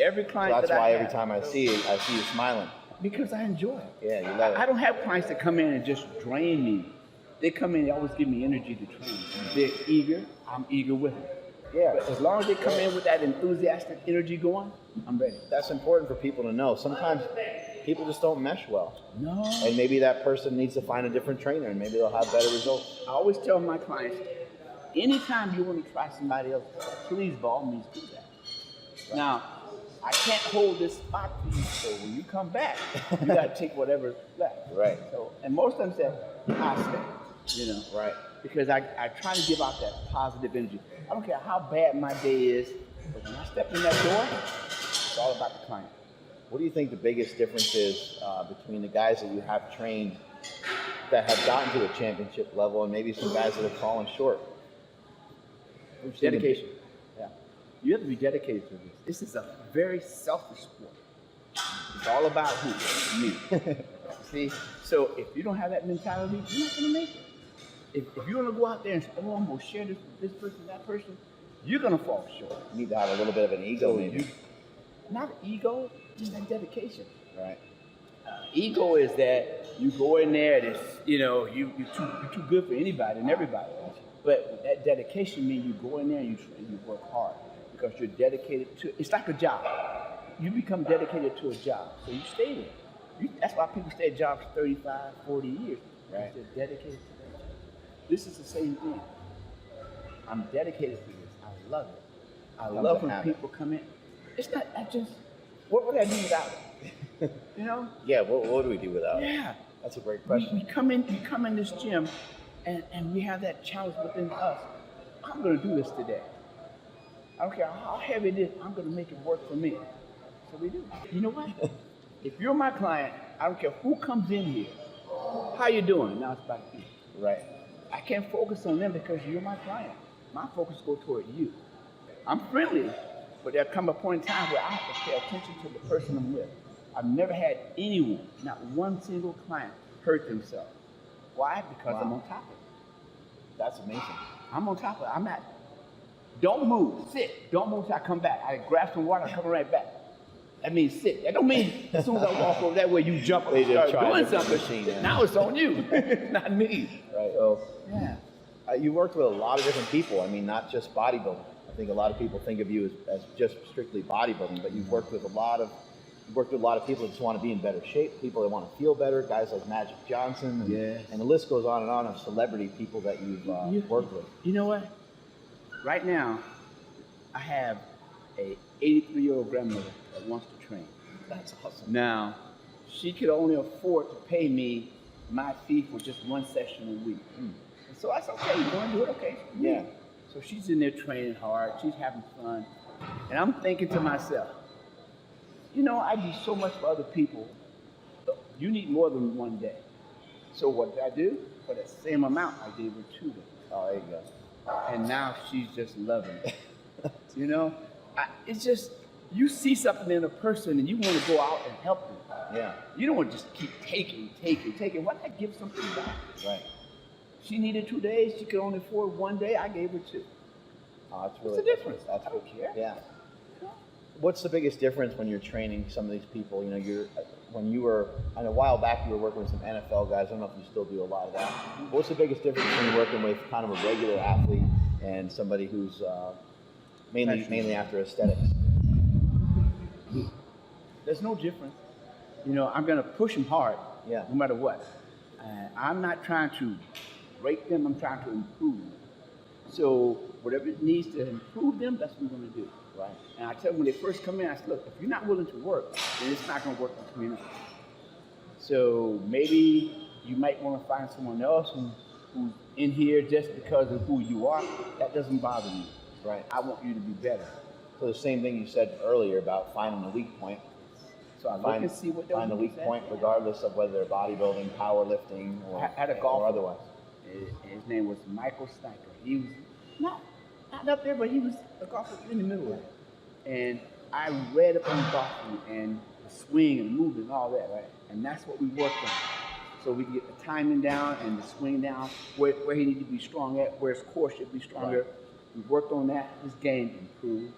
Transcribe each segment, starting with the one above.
every client So that's that why I every have, time I see it, I see you smiling. because I enjoy it. Yeah, you love it. I don't have clients that come in and just drain me. They come in, they always give me energy to train. They're eager, I'm eager with them. Yeah, But as long as they come in with that enthusiastic energy going, I'm ready. that's important for people to know. Sometimes people just don't mesh well. No. And maybe that person needs to find a different trainer and maybe they'll have better results. I always tell my clients, anytime you want to try somebody else, please by all means do that. Right. Now, I can't hold this spot for you, so when you come back, you got to take whatever's left. Right. So, and most of them say, I stay, you know. Right. Because I try to give out that positive energy. I don't care how bad my day is, but when I step in that door, it's all about the client. What do you think the biggest difference is between the guys that you have trained that have gotten to the championship level and maybe some guys that have fallen short? Dedication. Yeah. You have to be dedicated to this. This is a very selfish sport. It's all about who? Me. See? So if you don't have that mentality, you're not going to make it. If you want to go out there and say, oh, I'm going to share this with this person, that person, you're going to fall short. You need to have a little bit of an ego, So maybe. not ego, just that dedication. Right. Ego is that you go in there and it's, you know, you're too good for anybody and everybody. But that dedication means you go in there and you work hard because you're dedicated to, it's like a job. You become dedicated to a job, so you stay there. That's why people stay at jobs 35, 40 years. Right. They're dedicated to that job. This is the same thing. I'm dedicated to this. I love it. I love when people come in. It's not, what would I do without it? You know? Yeah, what do we do without it? Yeah. That's a great question. We come in this gym and we have that challenge within us. I'm gonna do this today. I don't care how heavy it is, I'm gonna make it work for me. So we do. You know what? If you're my client, I don't care who comes in here. How you doing? Now it's about you. Right. I can't focus on them because you're my client. My focus goes toward you. I'm friendly, but there'll come a point in time where I have to pay attention to the person I'm with. I've never had anyone, not one single client, hurt themselves. Why? Because I'm on top of it. That's amazing. I'm on top of it. I'm at, don't move, sit. Don't move till I come back. I grab some water, I come right back. That means sit. That don't mean as soon as I walk over that way, you jump and start doing something. Now it's on you, not me. Right. So, yeah. You worked with a lot of different people. I mean, not just bodybuilding. I think a lot of people think of you as just strictly bodybuilding, but you've worked with a lot of people that just want to be in better shape, people that want to feel better, guys like Magic Johnson, and the list goes on and on of celebrity people that you've worked with. You know what? Right now, I have a 83-year-old grandmother that wants to train. That's awesome. Now, she could only afford to pay me my fee for just one session a week. So I said, okay, you want to do it? Okay. Yeah. So she's in there training hard. She's having fun. And I'm thinking to myself, you know, I do so much for other people. You need more than one day. So what did I do? For that same amount, I gave her 2 days. Oh, there you go. And now she's just loving it. You know, it's just, you see something in a person and you want to go out and help them. Yeah. You don't want to just keep taking. Why not give something back? Right. She needed 2 days. She could only afford 1 day. I gave her 2. Oh, that's really. What's the difference? That's I don't care. Yeah. What's the biggest difference when you're training some of these people? You know, when you were, I know a while back you were working with some NFL guys. I don't know if you still do a lot of that. What's the biggest difference when you're working with kind of a regular athlete and somebody who's mainly after aesthetics? There's no difference. You know, I'm going to push them hard, no matter what. I'm not trying to break them. I'm trying to improve them. So whatever it needs to improve them, that's what we're going to do. Right. And I tell them when they first come in, I said, look, if you're not willing to work, then it's not going to work between us. So maybe you might want to find someone else who's in here just because of who you are. That doesn't bother me. Right. I want you to be better. So the same thing you said earlier about finding a weak point. So I look and see what they're find the weak point regardless of whether they're bodybuilding, powerlifting, or otherwise. His name was Michael Sniper. He was not up there, but he was a golfer in the middle of it. And I read up on golfing and the swing and movement and all that, right? And that's what we worked on. So we get the timing down and the swing down, where he needed to be strong at, where his core should be stronger. Right. We worked on that. His game improved.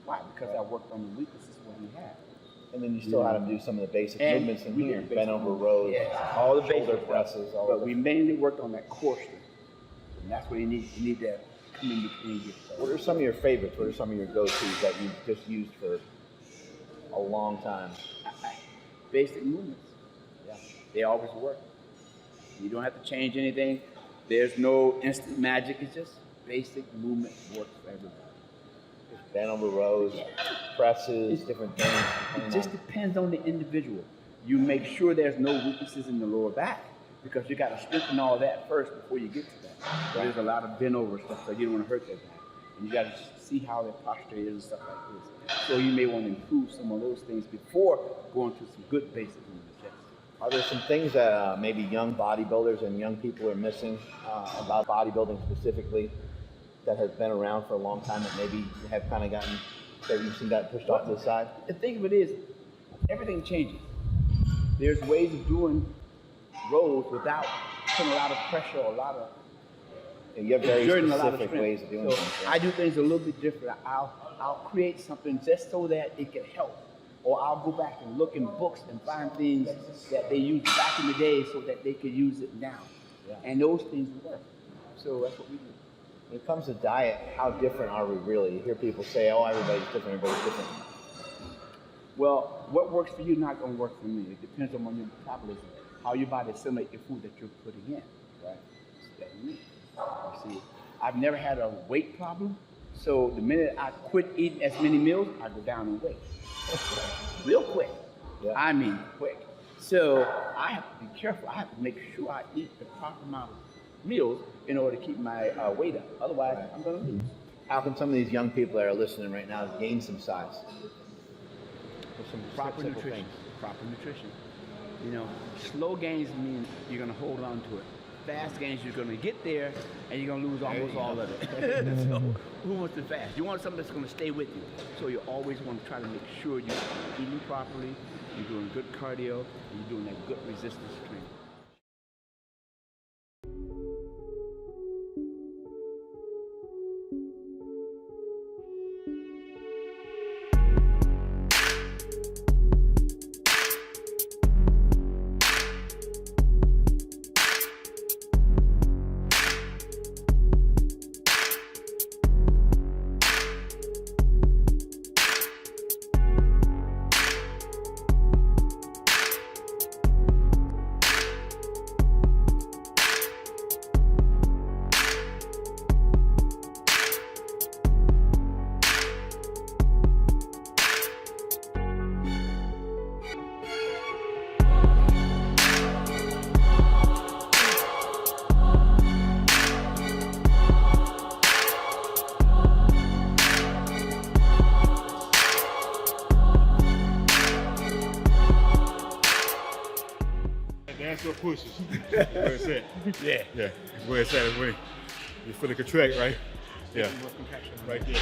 Why? because I worked on the weaknesses what he had. And then you still had him do some of the basic And movements in we here, did basic bent over movements. rows, Yeah, all the shoulder basic presses, stuff. all But of we the... mainly worked on that core strength. And that's what you need to come in between your toes. What are some of your favorites? What are some of your go-tos that you've just used for a long time? Basic movements. Yeah, they always work. You don't have to change anything. There's no instant magic. It's just basic movement works for everybody. Just bent over rows, presses, different things. It just depends on the individual. You make sure there's no weaknesses in the lower back because you got to strengthen all that first before you get to that. So there's a lot of bent over stuff, so you don't want to hurt that back. And you got to see how their posture is and stuff like this. So you may want to improve some of those things before going to some good basic movements. Yes. Are there some things that maybe young bodybuilders and young people are missing about bodybuilding specifically that has been around for a long time that maybe have kind of gotten, that you've seen that pushed off to the side? The thing of it is, everything changes. There's ways of doing rows without putting a lot of pressure or a lot of You have very exerting a lot of specific strength. ways of doing So things. I do things a little bit different. I'll create something just so that it can help. Or I'll go back and look in books and find things that they used back in the day so that they could use it now. Yeah. And those things work. So that's what we do. When it comes to diet, how different are we really? You hear people say, oh, everybody's different, everybody's different. Well, what works for you is not going to work for me. It depends on your metabolism, how your body assimilates the food that you're putting in. Right? That's me. You see, I've never had a weight problem. So the minute I quit eating as many meals, I go down in weight. Real quick. Yeah. I mean quick. So I have to be careful. I have to make sure I eat the proper amount of meals in order to keep my weight up. Otherwise, I'm going to lose. How can some of these young people that are listening right now gain some size? With some Proper simple nutrition. things. Proper nutrition. You know, slow gains mean you're going to hold on to it. Fast gains, you're going to get there and you're going to lose almost all of it. So, who wants to fast? You want something that's going to stay with you. So you always want to try to make sure you're eating properly, you're doing good cardio, and you're doing that good resistance training. Answer or pushes. Where it's at. Yeah. Yeah. Where it's at is where you feel the contract, right? Yeah. Right there.